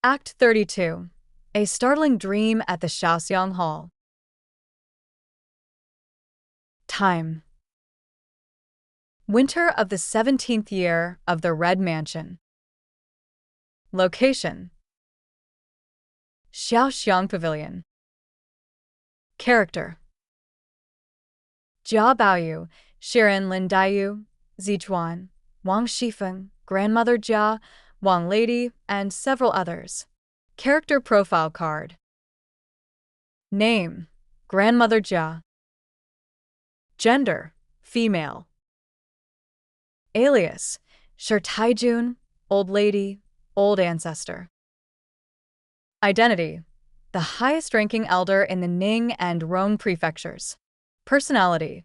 Act 32. A Startling Dream at the XiaoXiang Hall. Time: winter of the 17th year of the Red Mansion. Location: XiaoXiang Pavilion. Character: Jia Baoyu, Shiren Lin Daiyu, Zichuan, Wang Shifeng, Grandmother Jia, Wang Lady, and several others. Character profile card. Name: Grandmother Jia. Gender: female. Alias: Shi Taijun, Old Lady, Old Ancestor. Identity: the highest-ranking elder in the Ning and Rong prefectures. Personality: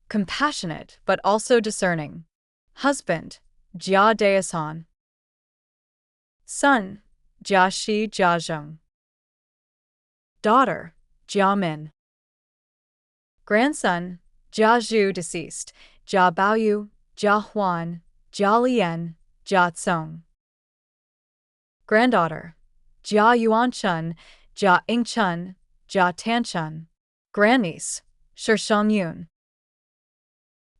compassionate but also discerning. Husband: Jia Daesan. Son: Jia Shi Jia Zheng. Daughter: Jia Min. Grandson: Jia Zhu deceased, Jia Baoyu, Jia Huan, Jia Lian, Jia Tsong. Granddaughter: Jia Yuanchun, Jia Ingchun, Jia Tanchun. Grandniece: Shi Shangyun.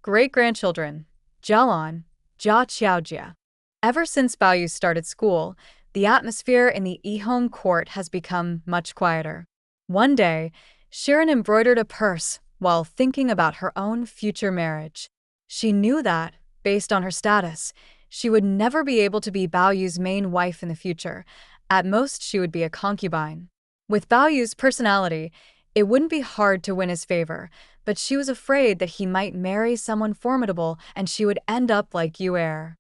Great-grandchildren: Jia Lan, Jia Xiaoge. Ever since Baoyu started school, the atmosphere in the Yihong court has become much quieter. One day, Shiren embroidered a purse while thinking about her own future marriage. She knew that, based on her status, she would never be able to be Baoyu's main wife in the future. At most, she would be a concubine. With Baoyu's personality, it wouldn't be hard to win his favor, but she was afraid that he might marry someone formidable and she would end up like Yu Er.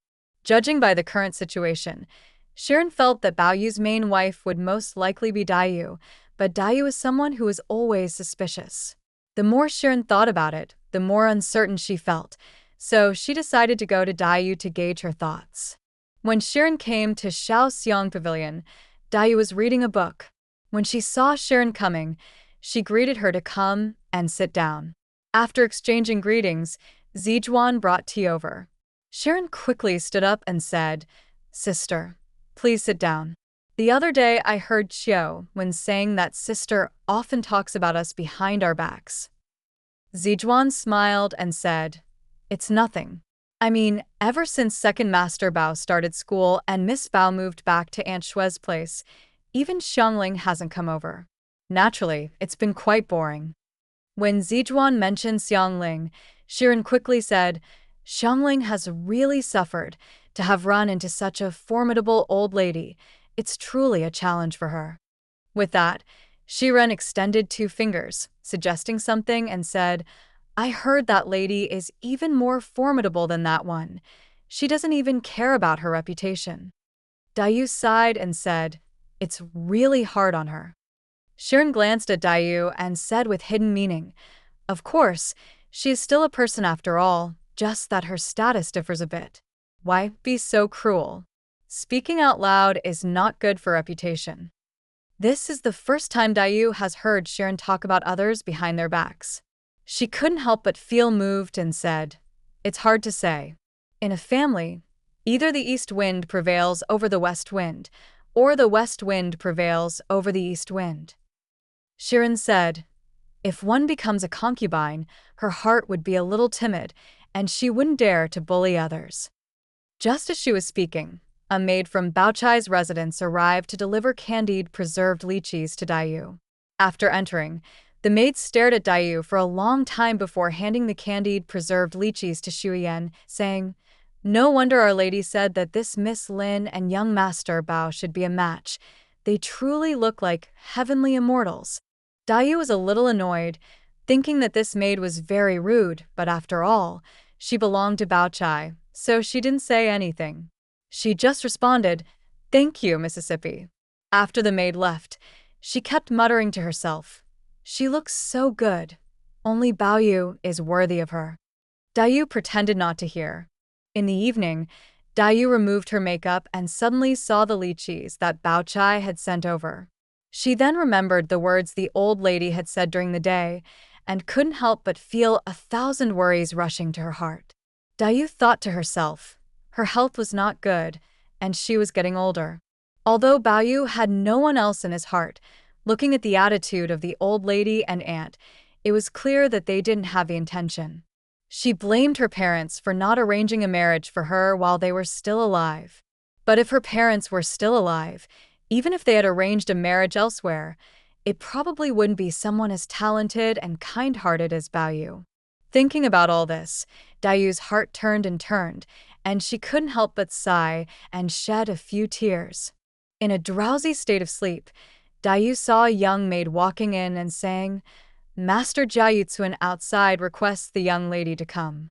Judging by the current situation, Shiren felt that Baoyu's main wife would most likely be Daiyu, but Daiyu is someone who is always suspicious. The more Shiren thought about it, the more uncertain she felt, so she decided to go to Daiyu to gauge her thoughts. When Shiren came to XiaoXiang Pavilion, Daiyu was reading a book. When she saw Shiren coming, she greeted her to come and sit down. After exchanging greetings, Zijuan brought tea over. Shiren quickly stood up and said, "Sister, please sit down. The other day I heard Xiao when saying that sister often talks about us behind our backs." Zijuan smiled and said, "It's nothing. I mean, ever since second Master Bao started school and Miss Bao moved back to Aunt Shue's place, even Xiangling hasn't come over. Naturally, it's been quite boring." When Zijuan mentioned Xiangling, Shiren quickly said, "Xiangling has really suffered to have run into such a formidable old lady. It's truly a challenge for her." With that, Shiren extended 2 fingers, suggesting something, and said, "I heard that lady is even more formidable than that one. She doesn't even care about her reputation." Daiyu sighed and said, "It's really hard on her." Shiren glanced at Daiyu and said with hidden meaning, "Of course, she is still a person after all, just that her status differs a bit. Why be so cruel? Speaking out loud is not good for reputation." This is the first time Daiyu has heard Shiren talk about others behind their backs. She couldn't help but feel moved and said, "It's hard to say. In a family, either the east wind prevails over the west wind, or the west wind prevails over the east wind." Shiren said, "If one becomes a concubine, her heart would be a little timid, and she wouldn't dare to bully others." Just as she was speaking, a maid from Baochai's residence arrived to deliver candied preserved lychees to Daiyu. After entering, the maid stared at Daiyu for a long time before handing the candied preserved lychees to Shuyan, saying, "No wonder Our Lady said that this Miss Lin and young Master Bao should be a match. They truly look like heavenly immortals." Daiyu was a little annoyed, thinking that this maid was very rude, but after all, she belonged to Baochai, so she didn't say anything. She just responded, "Thank you, Mississippi." After the maid left, she kept muttering to herself, "She looks so good. Only Baoyu is worthy of her." Daiyu pretended not to hear. In the evening, Daiyu removed her makeup and suddenly saw the lychees that Baochai had sent over. She then remembered the words the old lady had said during the day and couldn't help but feel 1,000 worries rushing to her heart. Daiyu thought to herself, her health was not good, and she was getting older. Although Baoyu had no one else in his heart, looking at the attitude of the old lady and aunt, it was clear that they didn't have the intention. She blamed her parents for not arranging a marriage for her while they were still alive. But if her parents were still alive, even if they had arranged a marriage elsewhere, it probably wouldn't be someone as talented and kind-hearted as Baoyu. Thinking about all this, Dayu's heart turned and turned, and she couldn't help but sigh and shed a few tears. In a drowsy state of sleep, Dayu saw a young maid walking in and saying, "Master Jiayuzuan outside requests the young lady to come."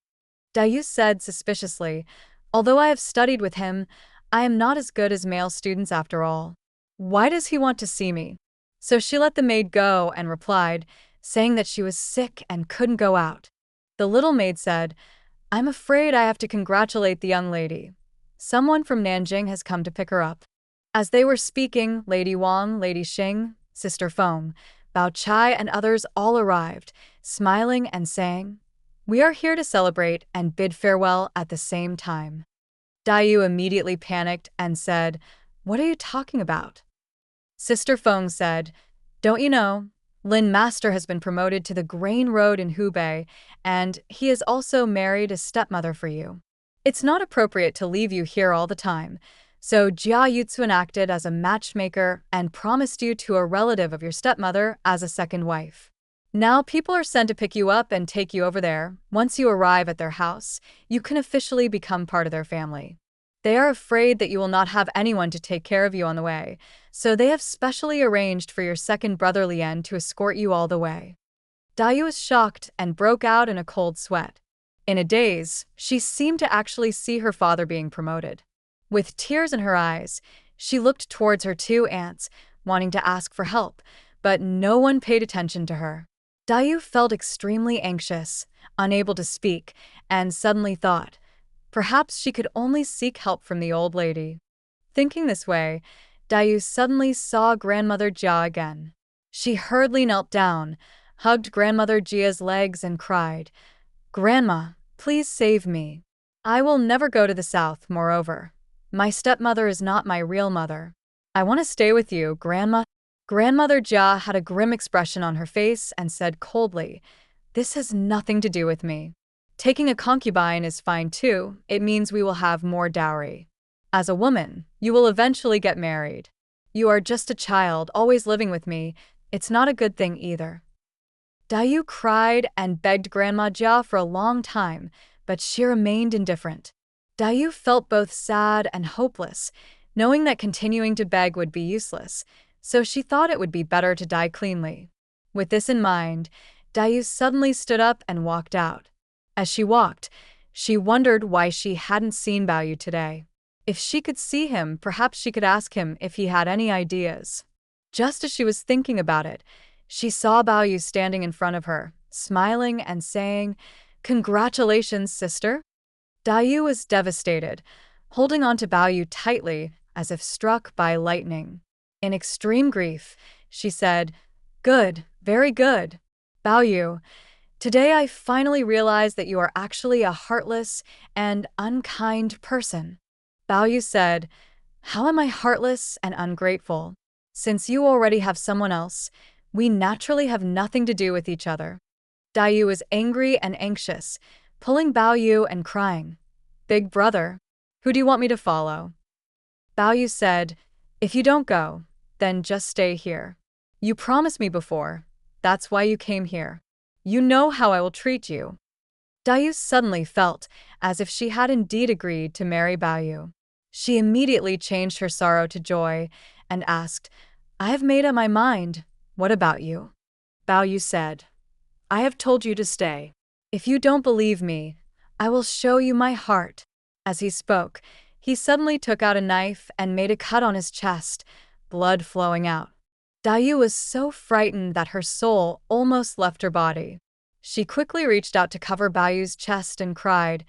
Dayu said suspiciously, "Although I have studied with him, I am not as good as male students after all. Why does he want to see me?" So she let the maid go and replied, saying that she was sick and couldn't go out. The little maid said, "I'm afraid I have to congratulate the young lady. Someone from Nanjing has come to pick her up." As they were speaking, Lady Wang, Lady Xing, Sister Feng, Bao Chai and others all arrived, smiling and saying, "We are here to celebrate and bid farewell at the same time." Dayu immediately panicked and said, "What are you talking about?" Sister Feng said, "Don't you know, Lin Master has been promoted to the grain road in Hubei, and he has also married a stepmother for you. It's not appropriate to leave you here all the time, so Jia Yutsuan acted as a matchmaker and promised you to a relative of your stepmother as a second wife. Now people are sent to pick you up and take you over there. Once you arrive at their house, you can officially become part of their family. They are afraid that you will not have anyone to take care of you on the way, so they have specially arranged for your second brother Lian to escort you all the way." Dayu was shocked and broke out in a cold sweat. In a daze, she seemed to actually see her father being promoted. With tears in her eyes, she looked towards her two aunts, wanting to ask for help, but no one paid attention to her. Dayu felt extremely anxious, unable to speak, and suddenly thought, perhaps she could only seek help from the old lady. Thinking this way, Dayu suddenly saw Grandmother Jia again. She hurriedly knelt down, hugged Grandmother Jia's legs and cried, "Grandma, please save me. I will never go to the south, moreover. My stepmother is not my real mother. I want to stay with you, Grandma." Grandmother Jia had a grim expression on her face and said coldly, "This has nothing to do with me. Taking a concubine is fine too. It means we will have more dowry. As a woman, you will eventually get married. You are just a child, always living with me. It's not a good thing either." Dayu cried and begged Grandma Jia for a long time, but she remained indifferent. Dayu felt both sad and hopeless, knowing that continuing to beg would be useless, so she thought it would be better to die cleanly. With this in mind, Dayu suddenly stood up and walked out. As she walked, she wondered why she hadn't seen Baoyu today. If she could see him, perhaps she could ask him if he had any ideas. Just as she was thinking about it, she saw Baoyu standing in front of her, smiling and saying, "Congratulations, sister." Dayu was devastated, holding on to Baoyu tightly as if struck by lightning. In extreme grief, she said, "Good, very good. Baoyu, today I finally realized that you are actually a heartless and unkind person." Baoyu said, "How am I heartless and ungrateful? Since you already have someone else, we naturally have nothing to do with each other." Dayu was angry and anxious, pulling Baoyu and crying, "Big brother, who do you want me to follow?" Baoyu said, "If you don't go, then just stay here. You promised me before, that's why you came here. You know how I will treat you." Dayu suddenly felt as if she had indeed agreed to marry Baoyu. She immediately changed her sorrow to joy and asked, "I have made up my mind. What about you?" Baoyu said, "I have told you to stay. If you don't believe me, I will show you my heart." As he spoke, he suddenly took out a knife and made a cut on his chest, blood flowing out. Dayu was so frightened that her soul almost left her body. She quickly reached out to cover Baoyu's chest and cried,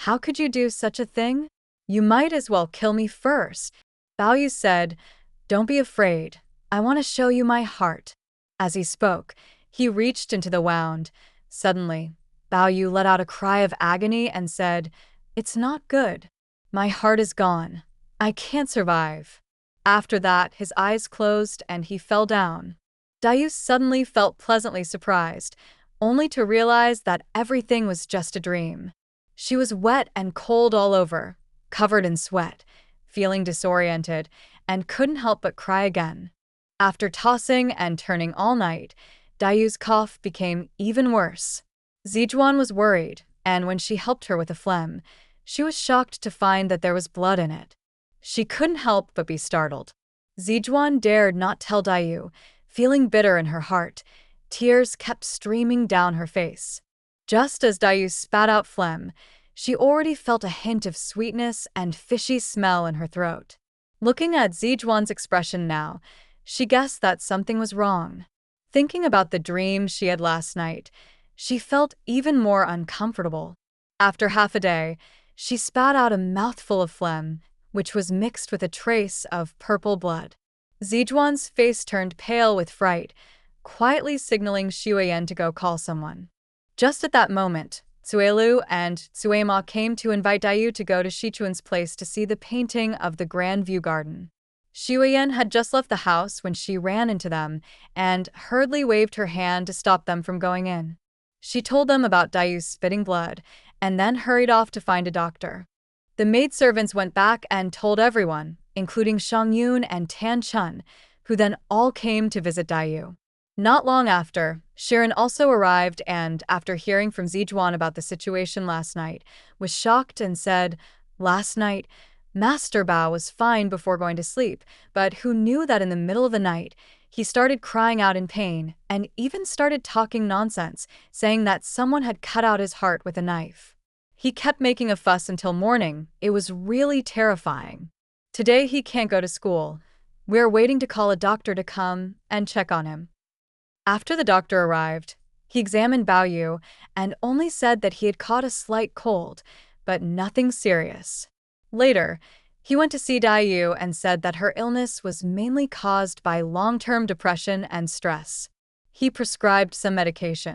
"How could you do such a thing? You might as well kill me first." Baoyu said, "Don't be afraid. I want to show you my heart." As he spoke, he reached into the wound. Suddenly, Baoyu let out a cry of agony and said, "It's not good. My heart is gone. I can't survive." After that, his eyes closed and he fell down. Dayu suddenly felt pleasantly surprised, only to realize that everything was just a dream. She was wet and cold all over, covered in sweat, feeling disoriented, and couldn't help but cry again. After tossing and turning all night, Dayu's cough became even worse. Zizhuan was worried, and when she helped her with a phlegm, she was shocked to find that there was blood in it. She couldn't help but be startled. Zizhuan dared not tell Dayu, feeling bitter in her heart. Tears kept streaming down her face. Just as Dayu spat out phlegm, she already felt a hint of sweetness and fishy smell in her throat. Looking at Zizhuan's expression now, she guessed that something was wrong. Thinking about the dream she had last night, she felt even more uncomfortable. After half a day, she spat out a mouthful of phlegm, which was mixed with a trace of purple blood. Zizhuan's face turned pale with fright, quietly signaling Xiaoyan to go call someone. Just at that moment, Cuelu and Cuema came to invite Dayu to go to Shichuan's place to see the painting of the Grand View Garden. Xiaoyan had just left the house when she ran into them and hurriedly waved her hand to stop them from going in. She told them about Dayu's spitting blood and then hurried off to find a doctor. The maidservants went back and told everyone, including Shang Yun and Tan Chun, who then all came to visit Dayu. Not long after, Shirin also arrived and, after hearing from Zizhuan about the situation last night, was shocked and said, "Last night, Master Bao was fine before going to sleep, but who knew that in the middle of the night, he started crying out in pain and even started talking nonsense, saying that someone had cut out his heart with a knife. He kept making a fuss until morning. It was really terrifying. Today he can't go to school. We're waiting to call a doctor to come and check on him." After the doctor arrived, he examined Bao Yu and only said that he had caught a slight cold, but nothing serious. Later, he went to see Dayu and said that her illness was mainly caused by long-term depression and stress. He prescribed some medication.